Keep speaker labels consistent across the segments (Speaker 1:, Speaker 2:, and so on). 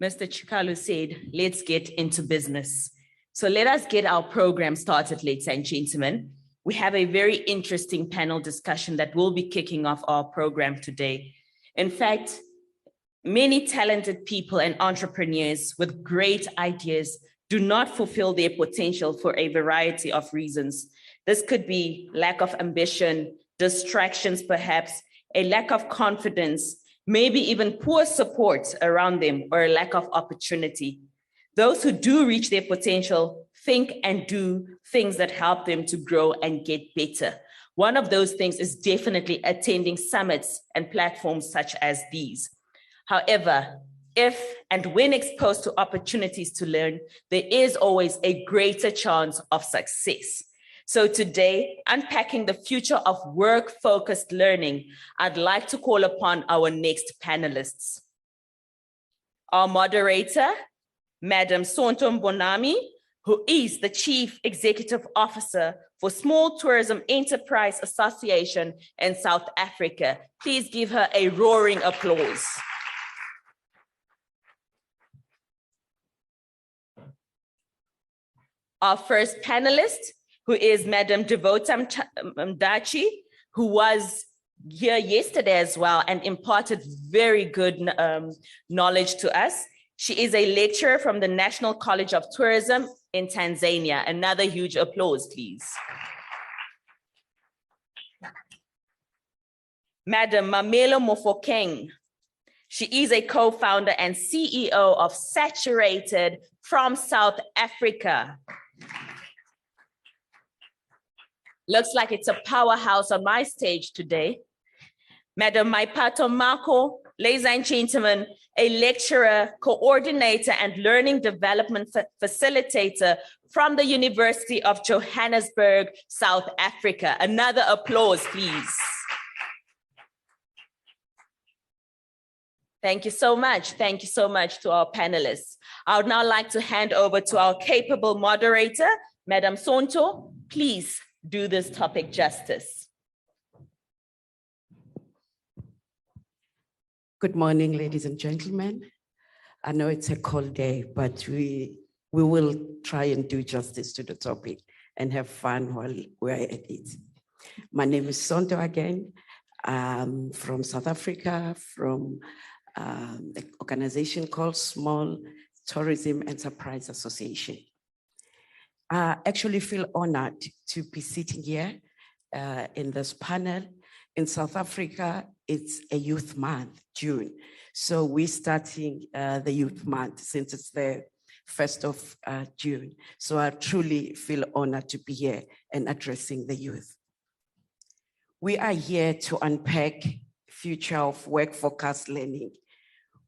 Speaker 1: Mr. Chikalu said, let's get into business. So let us get our program started, ladies and gentlemen. We have a very interesting panel discussion that will be kicking off our program today. In fact, many talented people and entrepreneurs with great ideas do not fulfill their potential for a variety of reasons. This could be lack of ambition, distractions perhaps, a lack of confidence, maybe even poor support around them, or a lack of opportunity. Those who do reach their potential think and do things that help them to grow and get better. One of those things is definitely attending summits and platforms such as these. However, if and when exposed to opportunities to learn, there is always a greater chance of success. So today, unpacking the future of work-focused learning, I'd like to call upon our next panelists. Our moderator, Madam Sonto Mbonambi, who is the Chief Executive Officer for Small Tourism Enterprise Association in South Africa. Please give her a roaring applause. Our first panelist, who is Madam Devota Mdachi, who was here yesterday as well and imparted very good knowledge to us. She is a lecturer from the National College of Tourism in Tanzania. Another huge applause, please. Madam Mamello Mofokeng. She is a co-founder and CEO of Saturated from South Africa. Looks like it's a powerhouse on my stage today. Madam Maipato Mmako, ladies and gentlemen, a lecturer, coordinator, and learning development facilitator from the University of Johannesburg, South Africa. Another applause, please. Thank you so much. Thank you so much to our panelists. I would now like to hand over to our capable moderator, Madam Sonto. Please do this topic justice.
Speaker 2: Good morning, ladies and gentlemen. I know it's a cold day, but we will try and do justice to the topic and have fun while we're at it. My name is Sonto again. I'm from South Africa, from an organization called Small Tourism Enterprise Association. I actually feel honored to be sitting here in this panel. In South Africa, it's a youth month, June. So we're starting the youth month since it's the 1st of June. So I truly feel honored to be here and addressing the youth. We are here to unpack future of work-focused learning.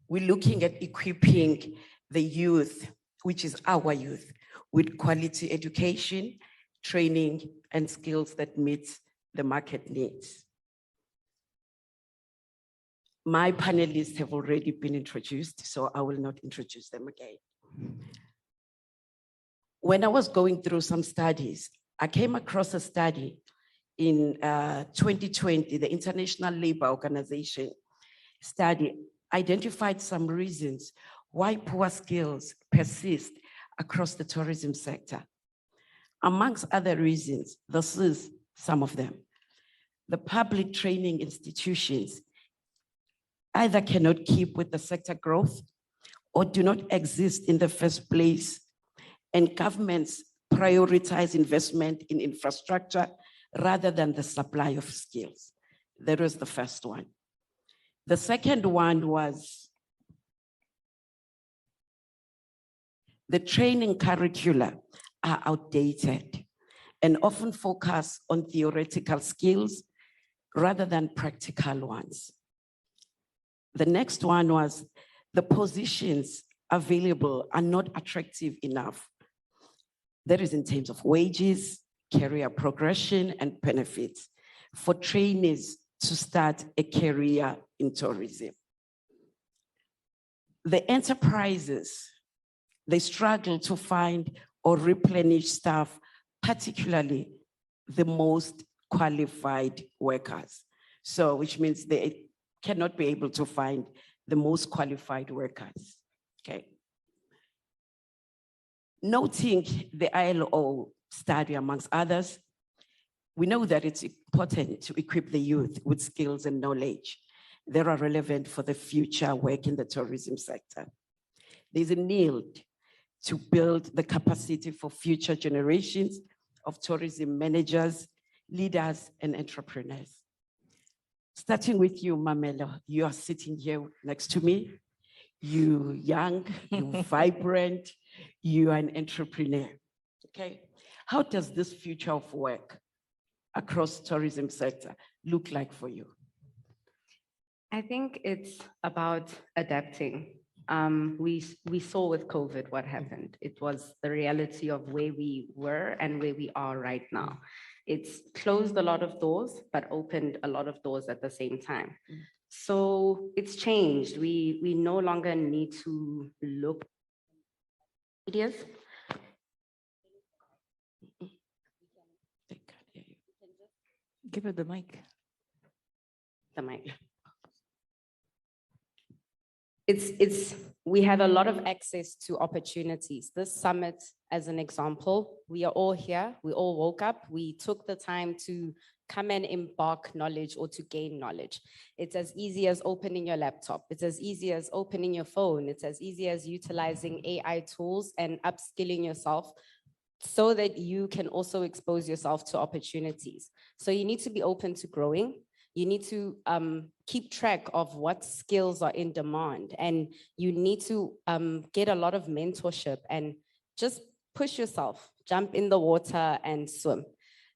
Speaker 2: We're looking at equipping the youth, which is our youth, with quality education, training, and skills that meet the market needs. My panelists have already been introduced, so I will not introduce them again. When I was going through some studies, I came across a study in 2020, the International Labour Organization study identified some reasons why poor skills persist across the tourism sector. Amongst other reasons, this is some of them. The public training institutions either cannot keep with the sector growth or do not exist in the first place, and governments prioritize investment in infrastructure rather than the supply of skills. That was the first one. The second one was the training curricula are outdated and often focus on theoretical skills rather than practical ones. The next one was the positions available are not attractive enough. That is in terms of wages, career progression, and benefits for trainees to start a career in tourism. The enterprises, they struggle to find or replenish staff, particularly the most qualified workers. So, which means they cannot be able to find the most qualified workers. Okay. Noting the ILO study amongst others, we know that it's important to equip the youth with skills and knowledge that are relevant for the future work in the tourism sector. There's a need to build the capacity for future generations of tourism managers, leaders, and entrepreneurs. Starting with you, Mamello, you are sitting here next to me. You young, you vibrant, you are an entrepreneur, okay? How does this future of work across tourism sector look like for you?
Speaker 3: I think it's about adapting. We saw with COVID what happened. It was the reality of where we were and where we are right now. It's closed a lot of doors, but opened a lot of doors at the same time. So it's changed. We no longer need to look at ideas.
Speaker 1: Give her the mic.
Speaker 3: The mic. We have a lot of access to opportunities. This summit, as an example, we are all here, we all woke up, we took the time to come and embark knowledge or to gain knowledge. It's as easy as opening your laptop. It's as easy as opening your phone. It's as easy as utilizing AI tools and upskilling yourself so that you can also expose yourself to opportunities. So you need to be open to growing. You need to keep track of what skills are in demand, and you need to get a lot of mentorship and just push yourself, jump in the water and swim.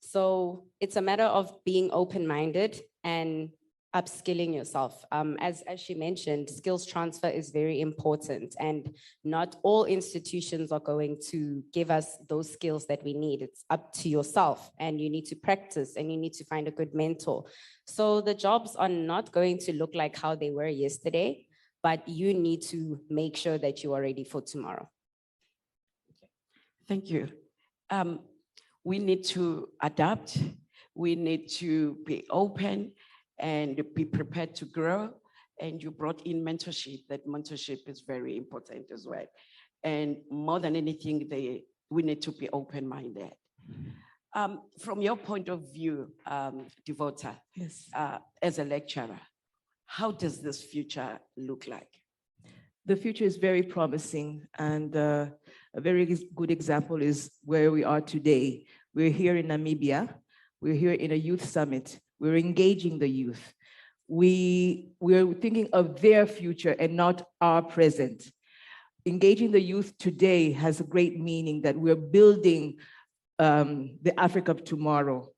Speaker 3: So it's a matter of being open-minded and upskilling yourself. As she mentioned, skills transfer is very important, and not all institutions are going to give us those skills that we need. It's up to yourself, and you need to practice, and you need to find a good mentor. So the jobs are not going to look like how they were yesterday, but you need to make sure that you are ready for tomorrow.
Speaker 2: Thank you. We need to adapt. We need to be open and be prepared to grow. And you brought in mentorship. That mentorship is very important as well. And more than anything, we need to be open-minded. From your point of view, Devota,
Speaker 4: Yes.
Speaker 2: As a lecturer, how does this future look like?
Speaker 4: The future is very promising, and a very good example is where we are today. We're here in Namibia. We're here in a youth summit. We're engaging the youth. We're thinking of their future and not our present. Engaging the youth today has a great meaning that we're building the Africa of tomorrow.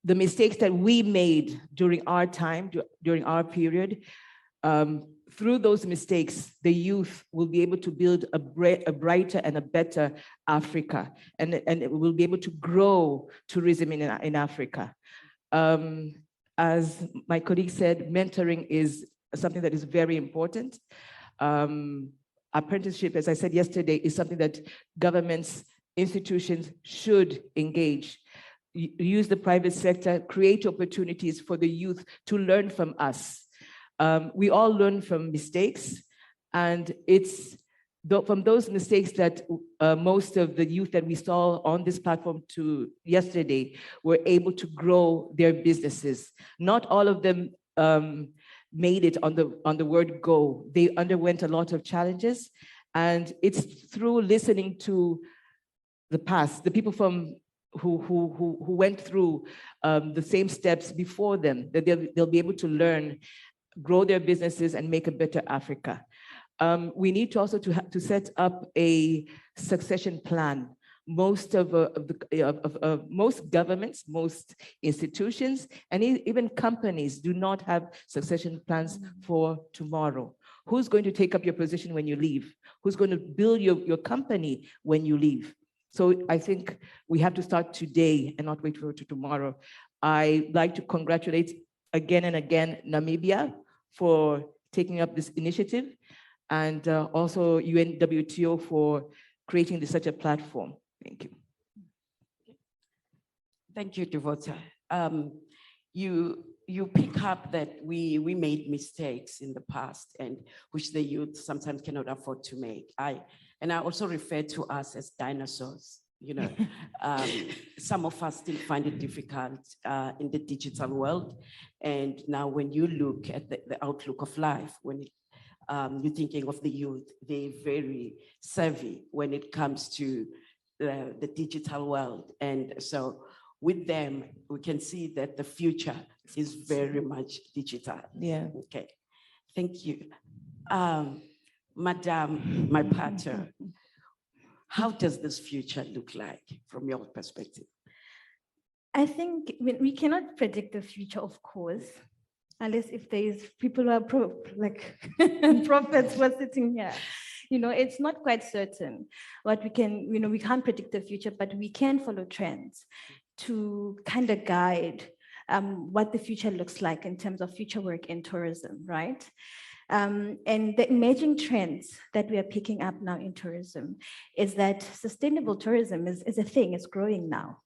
Speaker 4: The mistakes that we made during our time, during our period, through those mistakes, the youth will be able to build a brighter and a better Africa, and it will be able to grow tourism in Africa. As my colleague said, mentoring is something that is very important. Apprenticeship, as I said yesterday, is something that governments, institutions should engage. Use the private sector, create opportunities for the youth to learn from us. We all learn from mistakes, and it's from those mistakes that most of the youth that we saw on this platform yesterday were able to grow their businesses. Not all of them made it on the word go. They underwent a lot of challenges, and it's through listening to the past, the people who went through the same steps before them, that they'll be able to learn, grow their businesses, and make a better Africa. We need to also to set up a succession plan. Most most governments, most institutions, and even companies do not have succession plans for tomorrow. Who's going to take up your position when you leave? Who's going to build your company when you leave? So I think we have to start today and not wait for tomorrow. I'd like to congratulate again and again Namibia for taking up this initiative, and also UNWTO for creating such a platform. Thank you.
Speaker 2: Thank you, Devota. You you pick up that we made mistakes in the past, and which the youth sometimes cannot afford to make. And I also refer to us as dinosaurs. You know, some of us still find it difficult in the digital world. And now when you look at the outlook of life, when you're thinking of the youth, they're very savvy when it comes to the digital world. And so with them, we can see that the future is very much digital.
Speaker 4: Yeah.
Speaker 2: Okay, thank you. Madam Maipato, how does this future look like from your perspective?
Speaker 5: I think we cannot predict the future, of course, unless if there is people who are prophets who are sitting here. You know, it's not quite certain what we can, you know, we can't predict the future, but we can follow trends to kind of guide what the future looks like in terms of future work in tourism, right? And the emerging trends that we are picking up now in tourism is that sustainable tourism is a thing, it's growing now.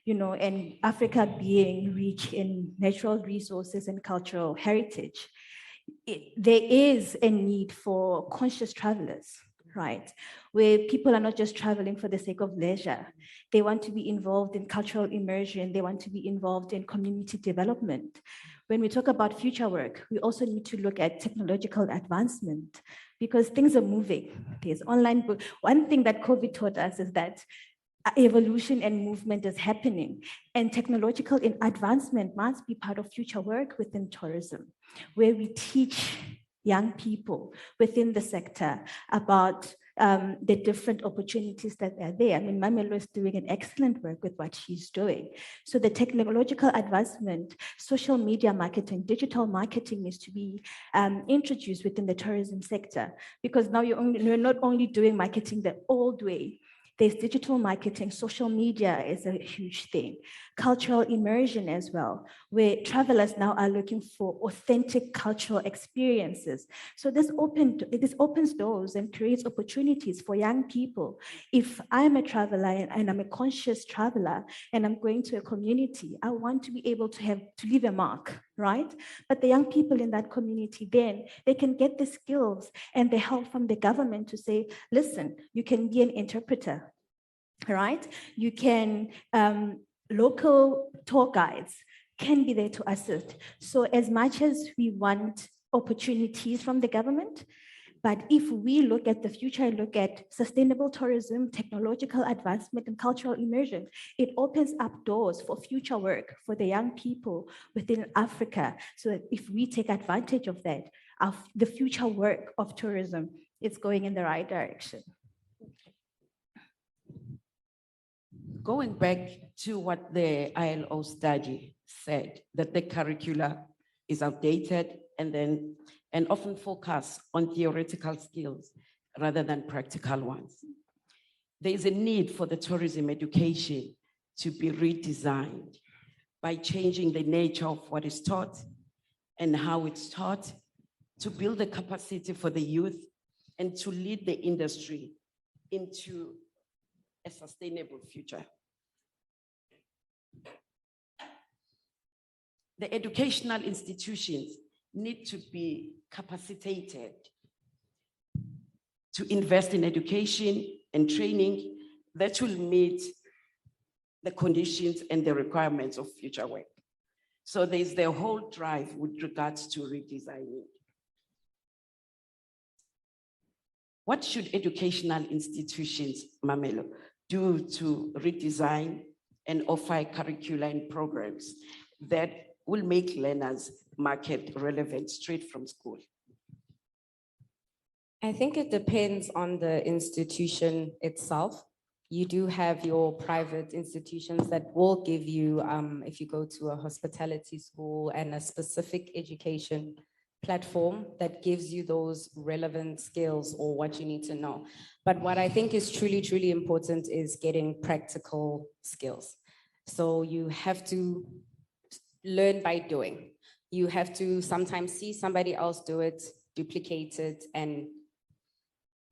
Speaker 5: You know, and Africa being rich in natural resources and cultural heritage, there is a need for conscious travelers, right? Where people are not just traveling for the sake of leisure. They want to be involved in cultural immersion. They want to be involved in community development. When we talk about future work, we also need to look at technological advancement because things are moving. There's online book. One thing that COVID taught us is that evolution and movement is happening, and technological advancement must be part of future work within tourism, where we teach young people within the sector about the different opportunities that are there. I mean, Mamello is doing an excellent work with what she's doing. So the technological advancement, social media marketing, digital marketing needs to be introduced within the tourism sector, because now you're not only doing marketing the old way. There's digital marketing, social media is a huge thing, cultural immersion as well, where travelers now are looking for authentic cultural experiences. So this opens doors and creates opportunities for young people. If I'm a traveler and I'm a conscious traveler and I'm going to a community, I want to be able to leave a mark, right? But the young people in that community, then they can get the skills and the help from the government to say, listen, you can be an interpreter, right? You can, local tour guides can be there to assist. So as much as we want opportunities from the government, but if we look at the future and look at sustainable tourism, technological advancement, and cultural immersion, it opens up doors for future work for the young people within Africa. So that if we take advantage of that, the future work of tourism is going in the right direction.
Speaker 2: Going back to what the ILO study said, that the curricula is outdated and often focus on theoretical skills rather than practical ones. There is a need for the tourism education to be redesigned by changing the nature of what is taught and how it's taught, to build the capacity for the youth and to lead the industry into a sustainable future. The educational institutions need to be capacitated to invest in education and training that will meet the conditions and the requirements of future work. So there's the whole drive with regards to redesigning. What should educational institutions, Mamello, do to redesign and offer curricula and programs that will make learners market relevant straight from school?
Speaker 3: I think it depends on the institution itself. You do have your private institutions that will give you, if you go to a hospitality school, and a specific education platform that gives you those relevant skills or what you need to know. But what I think is truly, truly important is getting practical skills. So you have to learn by doing. You have to sometimes see somebody else do it, duplicate it, and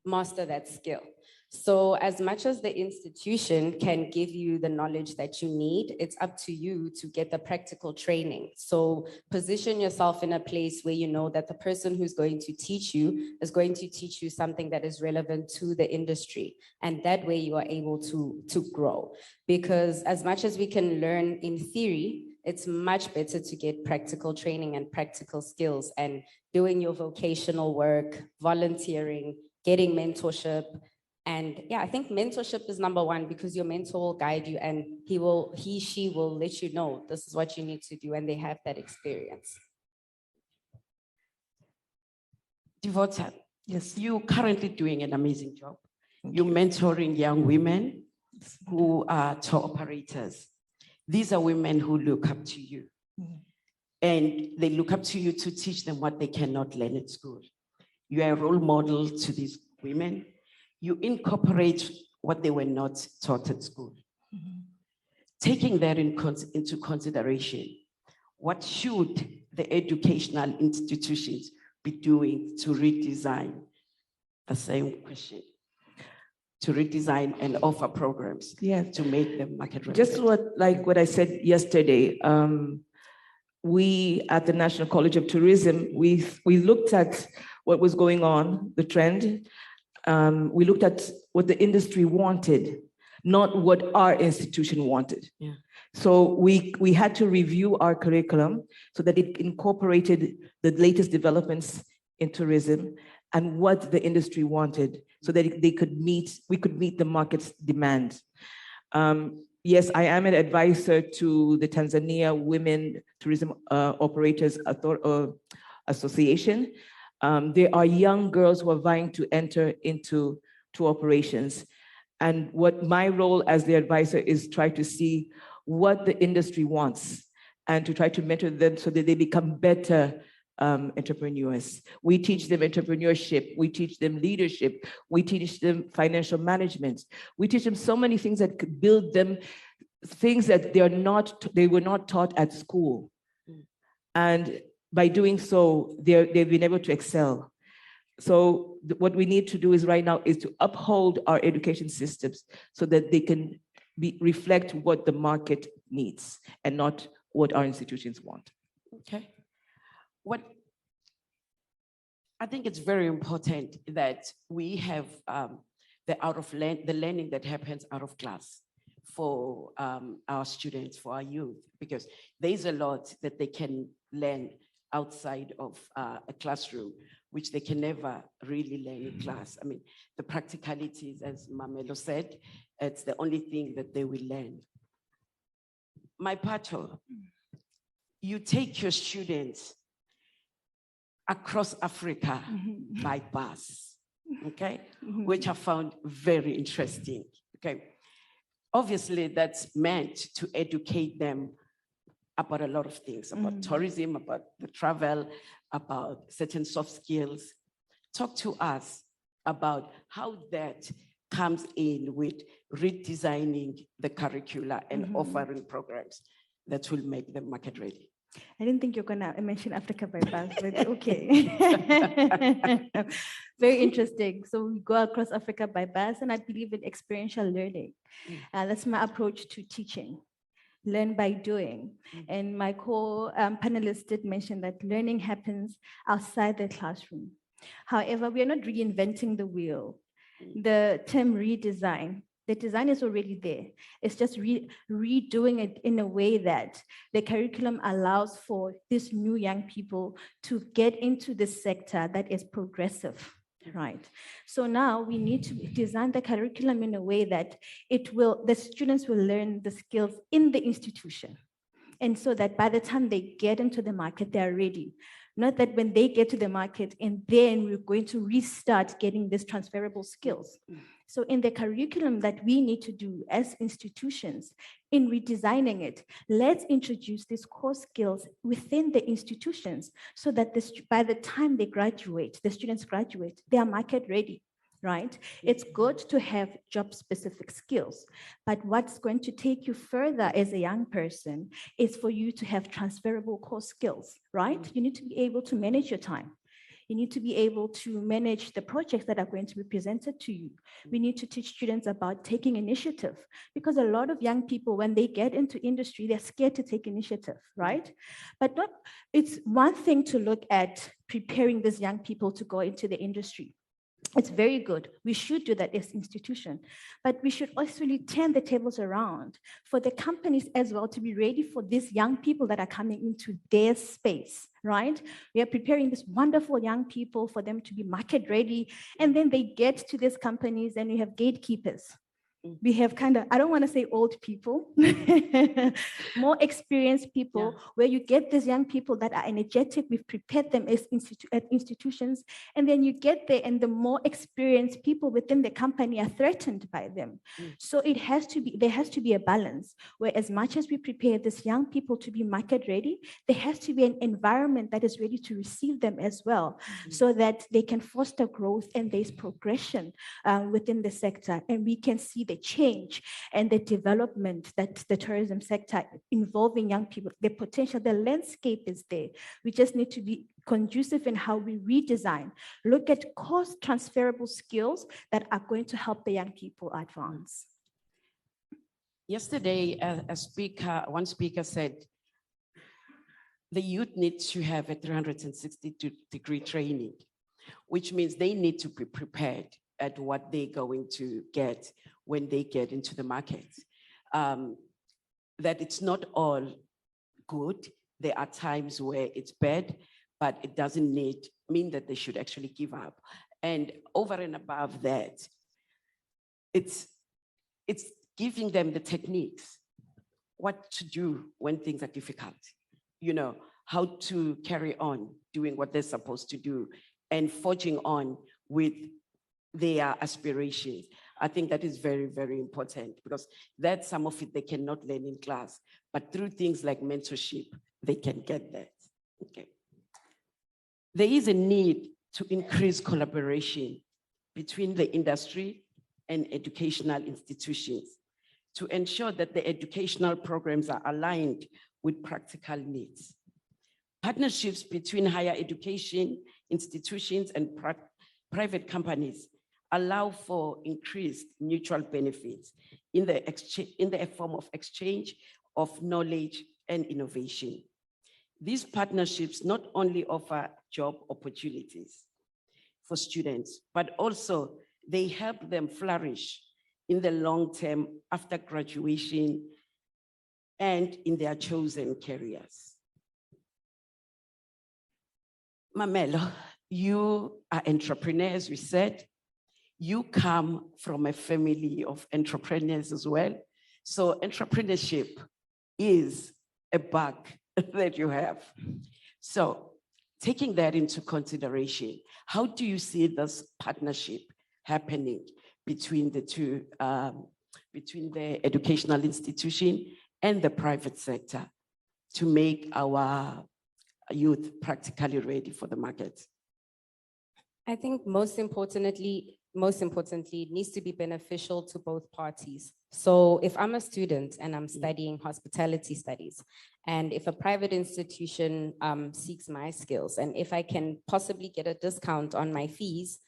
Speaker 3: master that skill. So as much as the institution can give you the knowledge that you need, it's up to you to get the practical training. So position yourself in a place where you know that the person who's going to teach you is going to teach you something that is relevant to the industry. And that way you are able to grow. Because as much as we can learn in theory, it's much better to get practical training and practical skills and doing your vocational work, volunteering, getting mentorship. And yeah, I think mentorship is number one, because your mentor will guide you and she will let you know this is what you need to do, and they have that experience.
Speaker 2: Devota,
Speaker 4: Yes.
Speaker 2: you're currently doing an amazing job. You're mentoring young women who are tour operators. These are women who look up to you. And they look up to you to teach them what they cannot learn at school. You are a role model to these women. You incorporate what they were not taught at school. Taking that into consideration, what should the educational institutions be doing to redesign? The same question. To redesign and offer programs to make them market relevant.
Speaker 4: Just what I said yesterday, we at the National College of Tourism, we looked at what was going on, the trend. We looked at what the industry wanted, not what our institution wanted.
Speaker 2: Yeah.
Speaker 4: So we had to review our curriculum so that it incorporated the latest developments in tourism and what the industry wanted, so that we could meet the market's demand. Yes, I am an advisor to the Tanzania Women Tourism Operators Association. There are young girls who are vying to enter into tour operations. And what my role as the advisor is try to see what the industry wants and to try to mentor them so that they become better entrepreneurs. We teach them entrepreneurship, we teach them leadership, we teach them financial management. We teach them so many things that could build them, things that they were not taught at school. And by doing so, they've been able to excel. So what we need to do right now is to uphold our education systems so that they can reflect what the market needs and not what our institutions want.
Speaker 2: Okay. I think it's very important that we have the learning that happens out of class for our students, for our youth, because there's a lot that they can learn outside of a classroom, which they can never really learn in class. I mean, the practicalities, as Mamello said, it's the only thing that they will learn. Maipato, you take your students across Africa by bus, okay? Which I found very interesting, okay? Obviously, that's meant to educate them about a lot of things, about tourism, about the travel, about certain soft skills. Talk to us about how that comes in with redesigning the curricula and offering programs that will make them market ready.
Speaker 5: I didn't think you're gonna mention Africa by bus, but okay. Very interesting. So we go across Africa by bus, and I believe in experiential learning. That's my approach to teaching. Learn by doing. And my panelists did mention that learning happens outside the classroom. However, we are not reinventing the wheel. The term redesign, the design is already there. It's just redoing it in a way that the curriculum allows for these new young people to get into the sector that is progressive, right? So now we need to design the curriculum in a way that the students will learn the skills in the institution. And so that by the time they get into the market, they're ready. Not that when they get to the market and then we're going to restart getting these transferable skills. So in the curriculum that we need to do as institutions, in redesigning it, let's introduce these core skills within the institutions so that by the time they graduate, the students graduate, they are market ready, right? It's good to have job-specific skills, but what's going to take you further as a young person is for you to have transferable core skills, right? You need to be able to manage your time. You need to be able to manage the projects that are going to be presented to you. We need to teach students about taking initiative, because a lot of young people, when they get into industry, they're scared to take initiative, right? But it's one thing to look at preparing these young people to go into the industry. It's very good. We should do that as institution, but we should also really turn the tables around for the companies as well to be ready for these young people that are coming into their space, right? We are preparing these wonderful young people for them to be market ready, and then they get to these companies and we have gatekeepers. We have kind of, I don't want to say old people, more experienced people, where you get these young people that are energetic. We've prepared them as at institutions, and then you get there and the more experienced people within the company are threatened by them. So there has to be a balance where, as much as we prepare these young people to be market ready, there has to be an environment that is ready to receive them as well, so that they can foster growth and there's progression within the sector, and we can see the change and the development that the tourism sector involving young people, the potential, the landscape is there. We just need to be conducive in how we redesign, look at cost transferable skills that are going to help the young people advance.
Speaker 2: Yesterday, one speaker said, the youth need to have a 360-degree training, which means they need to be prepared at what they're going to get when they get into the market. That it's not all good. There are times where it's bad, but it doesn't mean that they should actually give up. And over and above that, it's giving them the techniques, what to do when things are difficult, how to carry on doing what they're supposed to do and forging on with their aspirations. I think that is very, very important, because that's some of it they cannot learn in class, but through things like mentorship, they can get that. Okay. There is a need to increase collaboration between the industry and educational institutions to ensure that the educational programs are aligned with practical needs. Partnerships between higher education institutions and private companies allow for increased mutual benefits in the form of exchange of knowledge and innovation. These partnerships not only offer job opportunities for students, but also they help them flourish in the long term after graduation and in their chosen careers. Mamello, you are entrepreneurs, we said. You come from a family of entrepreneurs as well. So entrepreneurship is a bug that you have. So taking that into consideration, how do you see this partnership happening between the two, between the educational institution and the private sector to make our youth practically ready for the market?
Speaker 3: I think most importantly, it needs to be beneficial to both parties. So if I'm a student and I'm studying hospitality studies, and if a private institution seeks my skills, and if I can possibly get a discount on my fees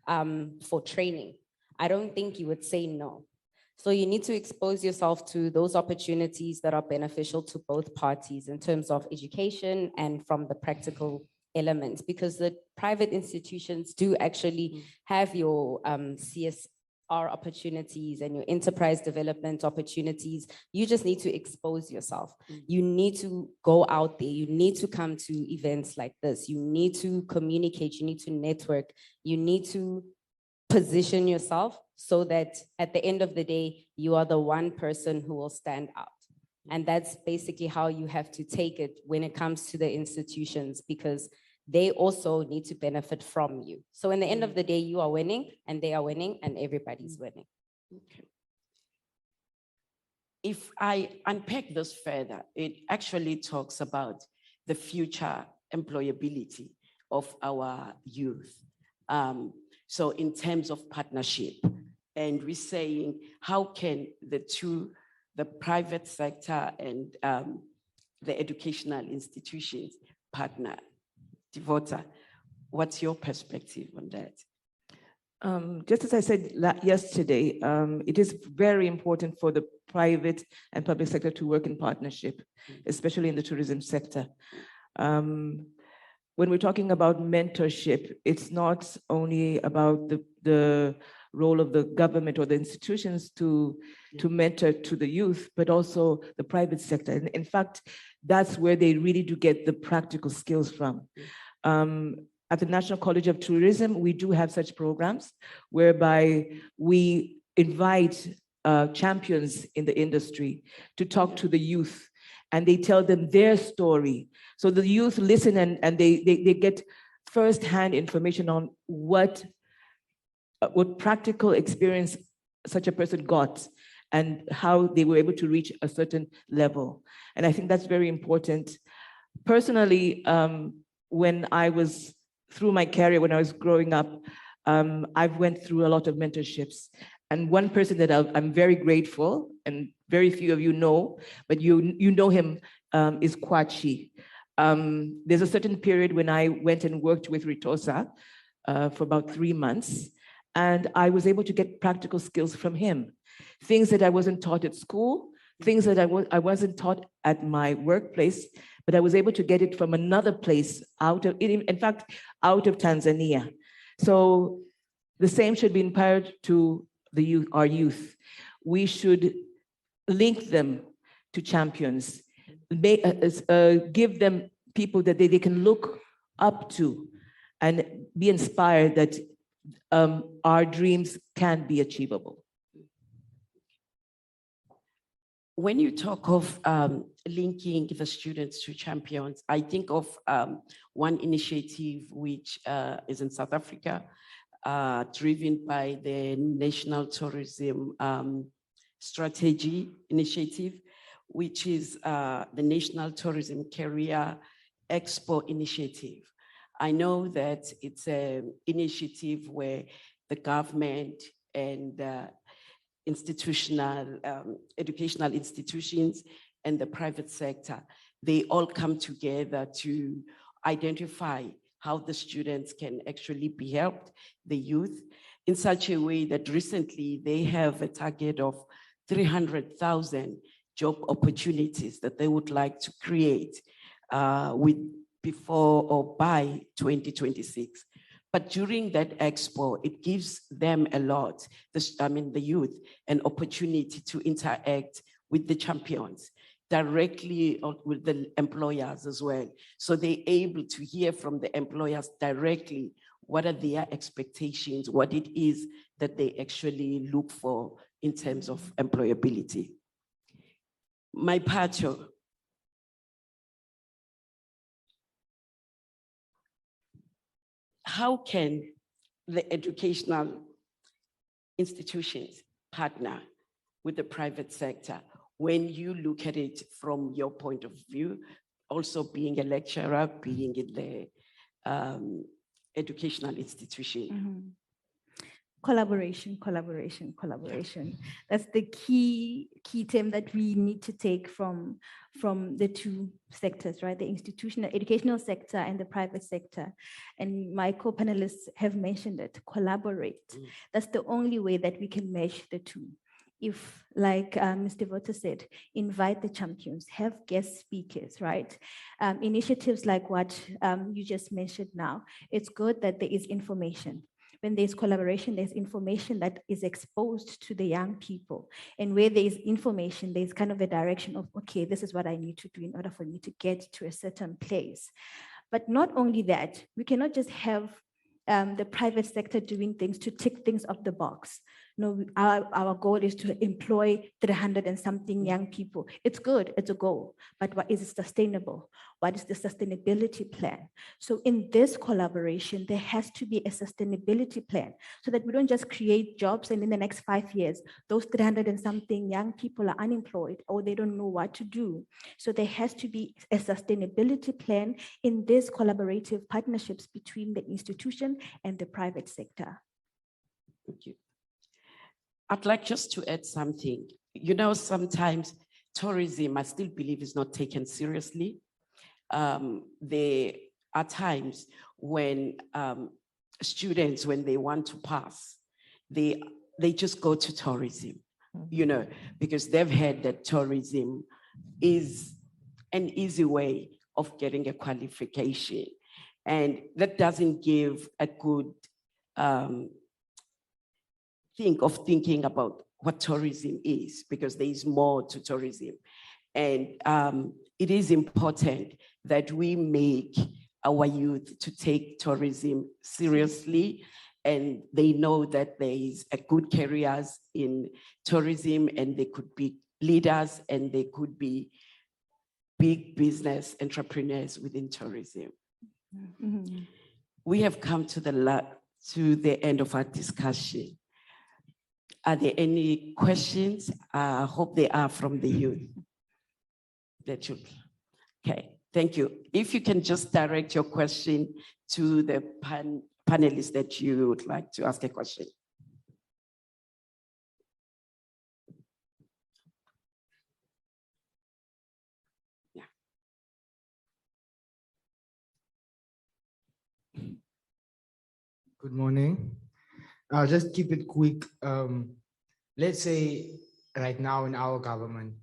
Speaker 3: for training, I don't think you would say no. So you need to expose yourself to those opportunities that are beneficial to both parties in terms of education and from the practical elements, because the private institutions do actually have your CSR opportunities and your enterprise development opportunities. You just need to expose yourself. You need to go out there. You need to come to events like this. You need to communicate. You need to network. You need to position yourself so that at the end of the day, you are the one person who will stand out. And that's basically how you have to take it when it comes to the institutions, because they also need to benefit from you. So in the end of the day, you are winning and they are winning and everybody's winning.
Speaker 2: Okay. If I unpack this further, it actually talks about the future employability of our youth. So in terms of partnership, and we're saying, how can the private sector and the educational institutions partner? Devota, What's your perspective on that?
Speaker 4: Just as I said yesterday, it is very important for the private and public sector to work in partnership, especially in the tourism sector. When we're talking about mentorship, it's not only about the role of the government or the institutions to mentor to the youth, but also the private sector. And in fact, that's where they really do get the practical skills from. At the National College of Tourism, we do have such programs whereby we invite champions in the industry to talk to the youth, and they tell them their story. So the youth listen and they get firsthand information on what practical experience such a person got and how they were able to reach a certain level. And I think that's very important. Personally, when I was through my career, when I was growing up, I've went through a lot of mentorships. And one person that I'm very grateful, and very few of you know, but you know him, is Kwachi. There's a certain period when I went and worked with Ritosa for about 3 months, and I was able to get practical skills from him. Things that I wasn't taught at school, things that I wasn't taught at my workplace, but I was able to get it from another place in fact, out of Tanzania. So the same should be imparted to the youth, our youth. We should link them to champions, give them people that they can look up to and be inspired that our dreams can be achievable.
Speaker 2: When you talk of linking the students to champions, I think of one initiative which is in South Africa, driven by the National Tourism Strategy Initiative, which is the National Tourism Career Expo Initiative. I know that it's an initiative where the government and educational institutions and the private sector, they all come together to identify how the students can actually be helped, the youth, in such a way that recently they have a target of 300,000 job opportunities that they would like to create before or by 2026. But during that expo, it gives them a lot, the youth, an opportunity to interact with the champions directly, or with the employers as well. So they're able to hear from the employers directly what are their expectations, what it is that they actually look for in terms of employability. Maipato. How can the educational institutions partner with the private sector when you look at it from your point of view, also being a lecturer, being in the educational institution?
Speaker 5: Mm-hmm. Collaboration, collaboration, collaboration. That's the key term that we need to take from the two sectors, right? The institutional, educational sector and the private sector. And my co-panelists have mentioned it, collaborate. That's the only way that we can mesh the two. If, like Ms. Devota said, invite the champions, have guest speakers, right? Initiatives like what you just mentioned now, it's good that there is information. When there's collaboration, there's information that is exposed to the young people. And where there is information, there's kind of a direction of, okay, this is what I need to do in order for me to get to a certain place. But not only that, we cannot just have the private sector doing things to tick things off the box. No, our goal is to employ 300 and something young people. It's good, it's a goal, but what is it sustainable? What is the sustainability plan? So in this collaboration, there has to be a sustainability plan so that we don't just create jobs and in the next 5 years, those 300 and something young people are unemployed or they don't know what to do. So there has to be a sustainability plan in these collaborative partnerships between the institution and the private sector.
Speaker 2: Thank you. I'd like just to add something. You know, sometimes tourism, I still believe, is not taken seriously. The are times when students, when they want to pass, they just go to tourism, you know, because they've heard that tourism is an easy way of getting a qualification. And that doesn't give a good thinking about what tourism is, because there is more to tourism. And it is important that we make our youth to take tourism seriously, and they know that there is a good careers in tourism, and they could be leaders, and they could be big business entrepreneurs within tourism.
Speaker 5: Mhm.
Speaker 2: We have come to the end of our discussion. Are there any questions? I hope they are from the youth. Okay, thank you. If you can just direct your question to the panelists that you would like to ask a question. Yeah.
Speaker 6: Good morning. I'll just keep it quick. Let's say right now in our government,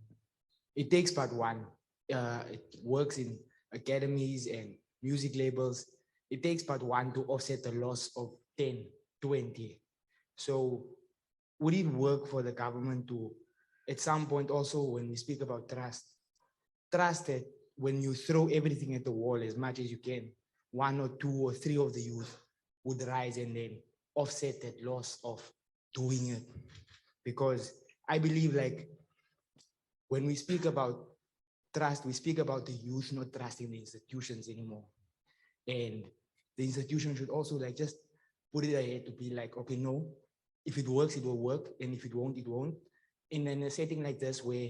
Speaker 6: it takes but one. It works in academies and music labels. It takes but one to offset the loss of 10, 20. So would it work for the government to, at some point also, when we speak about trust that when you throw everything at the wall as much as you can, 1 or 2 or 3 of the youth would rise and then offset that loss of doing it? Because I believe, like, when we speak about trust, we speak about the youth not trusting the institutions anymore. And the institution should also, like, just put it ahead to be like, okay, no, if it works, it will work. And if it won't, it won't. And in a setting like this, where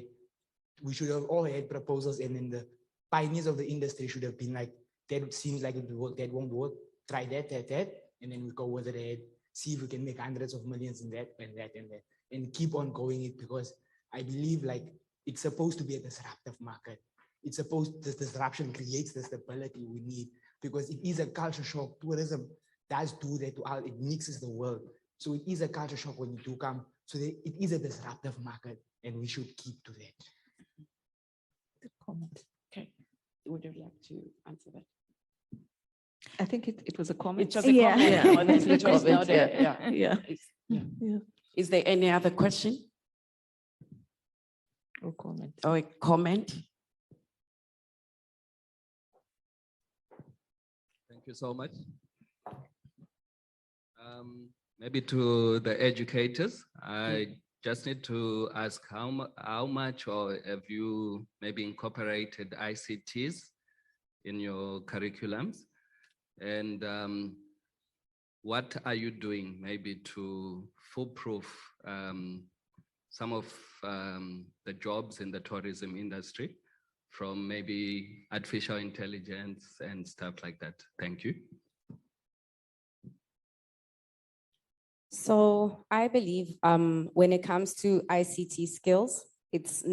Speaker 6: we should have all had proposals, and then the pioneers of the industry should have been like, that seems like it will work, that won't work, try that, and then we go with it ahead, see if we can make hundreds of millions in that, and keep on going it, because I believe, like, it's supposed to be a disruptive market. It's supposed, this disruption creates the stability we need, because it is a culture shock. Tourism does do that to all, it mixes the world. So it is a culture shock when you do come. So it is a disruptive market, and we should keep to that.
Speaker 2: Good comment. Okay. Would you like to answer that?
Speaker 4: I think it was a comment.
Speaker 2: It was a
Speaker 5: Yeah.
Speaker 2: comment.
Speaker 5: Yeah.
Speaker 2: Honestly, it was not
Speaker 4: Yeah.
Speaker 2: a-
Speaker 4: Yeah.
Speaker 2: yeah. Is there any other question
Speaker 4: Or comment.
Speaker 2: or a comment?
Speaker 7: Thank you so much. Maybe to the educators, I just need to ask how much, or have you maybe incorporated ICTs in your curriculums? And what are you doing maybe to foolproof some of the jobs in the tourism industry from maybe artificial intelligence and stuff like that? Thank you.
Speaker 3: So I believe when it comes to ICT skills, it's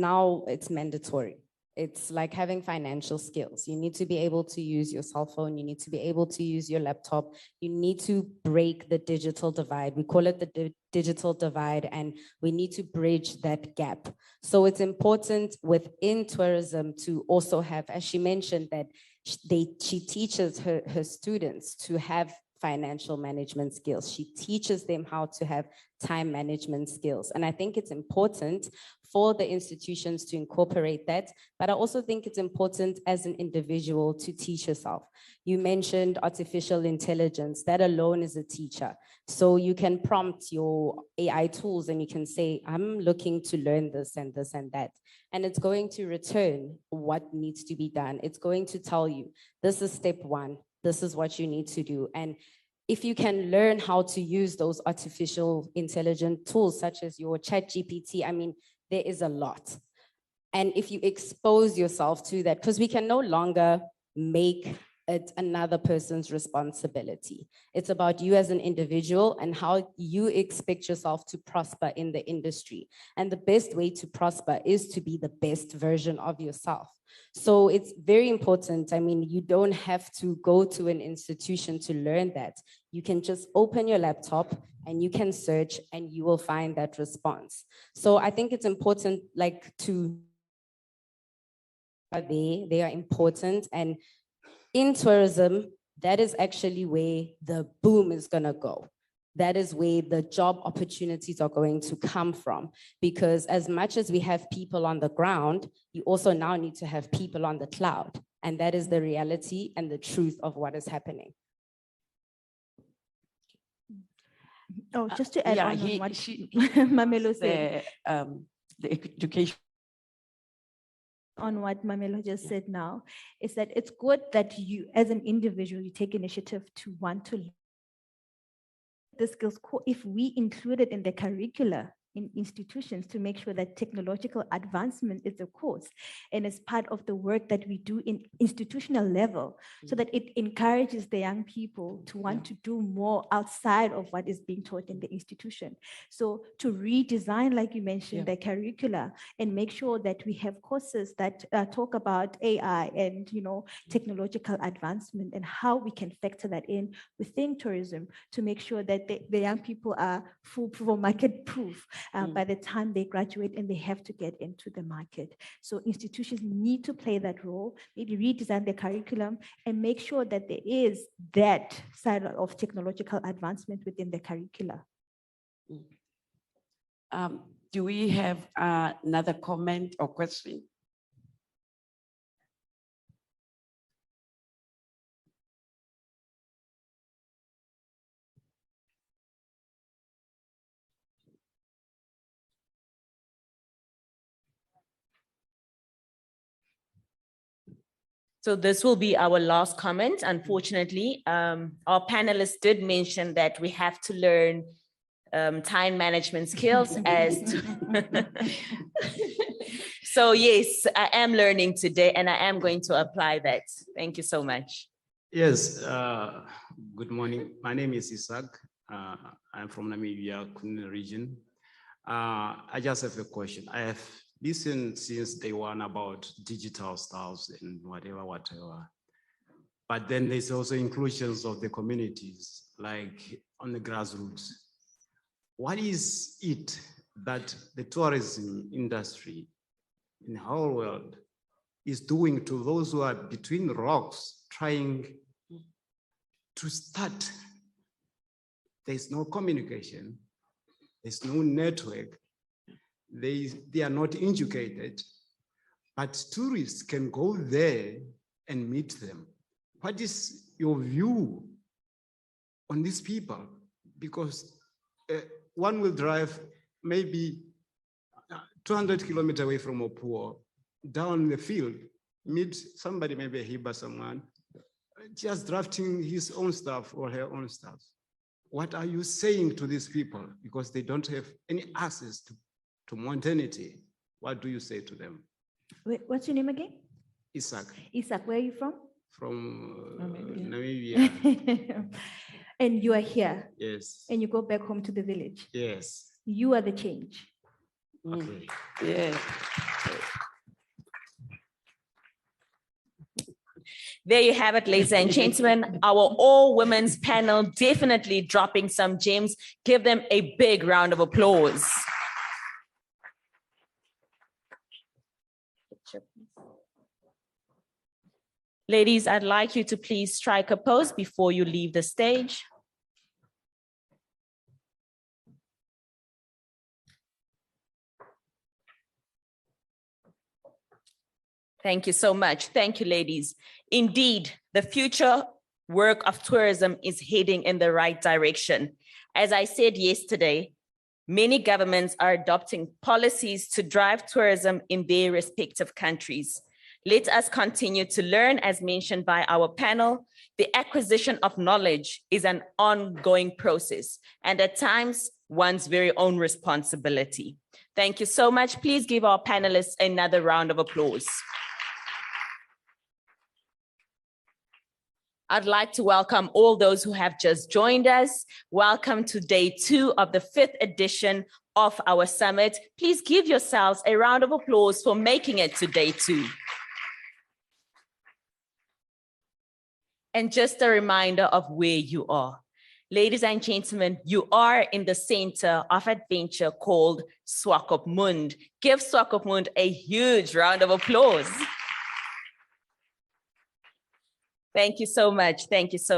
Speaker 3: mandatory. It's like having financial skills. You need to be able to use your cell phone. You need to be able to use your laptop. You need to break the digital divide. We call it the digital divide, and we need to bridge that gap. So it's important within tourism to also have, as she mentioned, that she teaches her students to have financial management skills. She teaches them how to have time management skills. And I think it's important for the institutions to incorporate that, but I also think it's important as an individual to teach yourself. You mentioned artificial intelligence. That alone is a teacher. So you can prompt your AI tools and you can say, I'm looking to learn this and this and that. And it's going to return what needs to be done. It's going to tell you, this is step 1. This is what you need to do. And if you can learn how to use those artificial intelligent tools, such as your ChatGPT, I mean, there is a lot. And if you expose yourself to that, because we can no longer make it's another person's responsibility. It's about you as an individual and how you expect yourself to prosper in the industry. And the best way to prosper is to be the best version of yourself. So it's very important. I mean, you don't have to go to an institution to learn that. You can just open your laptop and you can search and you will find that response. So I think it's important, like, they are important. And in tourism, that is actually where the boom is gonna go. That is where the job opportunities are going to come from. Because as much as we have people on the ground, you also now need to have people on the cloud. And that is the reality and the truth of what is happening.
Speaker 5: Oh, just to add on what Mamello said.
Speaker 2: The education.
Speaker 5: On what Mamello just said now, is that it's good that you, as an individual, you take initiative to want to learn the skills. If we include it in the curricula in institutions to make sure that technological advancement is a course and is part of the work that we do in institutional level, so that it encourages the young people to want to do more outside of what is being taught in the institution. So to redesign, like you mentioned, the curricula and make sure that we have courses that talk about AI and, you know, technological advancement and how we can factor that in within tourism to make sure that the young people are foolproof or market proof by the time they graduate and they have to get into the market. So institutions need to play that role, maybe redesign their curriculum and make sure that there is that side of technological advancement within the curricula.
Speaker 2: Do we have another comment or question?
Speaker 1: So this will be our last comment. Unfortunately, our panelists did mention that we have to learn time management skills as to So yes, I am learning today and I am going to apply that. Thank you so much.
Speaker 8: Yes, good morning. My name is Isaac. I'm from Namibia, Kunene region. I just have a question. I have listened since day one about digital styles and whatever. But then there's also inclusions of the communities, like on the grassroots. What is it that the tourism industry in the whole world is doing to those who are between rocks trying to start? There's no communication, there's no network, they are not educated, but tourists can go there and meet them. What is your view on these people? Because one will drive maybe 200 kilometers away from a pool, down the field, meet somebody, maybe a Hiba, someone, just drafting his own stuff or her own stuff. What are you saying to these people? Because they don't have any access to modernity. What do you say to them?
Speaker 5: Wait, what's your name again?
Speaker 8: Isaac.
Speaker 5: Isaac, where are you from?
Speaker 8: From Namibia.
Speaker 5: And you are here?
Speaker 8: Yes.
Speaker 5: And you go back home to the village?
Speaker 8: Yes.
Speaker 5: You are the change.
Speaker 8: Okay.
Speaker 2: Yeah.
Speaker 1: There you have it, ladies and gentlemen. Our all-women's panel definitely dropping some gems. Give them a big round of applause. Ladies, I'd like you to please strike a pose before you leave the stage. Thank you so much. Thank you, ladies. Indeed, the future work of tourism is heading in the right direction. As I said yesterday, many governments are adopting policies to drive tourism in their respective countries. Let us continue to learn, as mentioned by our panel. The acquisition of knowledge is an ongoing process and at times one's very own responsibility. Thank you so much. Please give our panelists another round of applause. I'd like to welcome all those who have just joined us. Welcome to day 2 of the 5th edition of our summit. Please give yourselves a round of applause for making it to day 2. And just a reminder of where you are. Ladies and gentlemen, you are in the center of adventure called Swakopmund. Give Swakopmund a huge round of applause. Thank you so much. Thank you so much.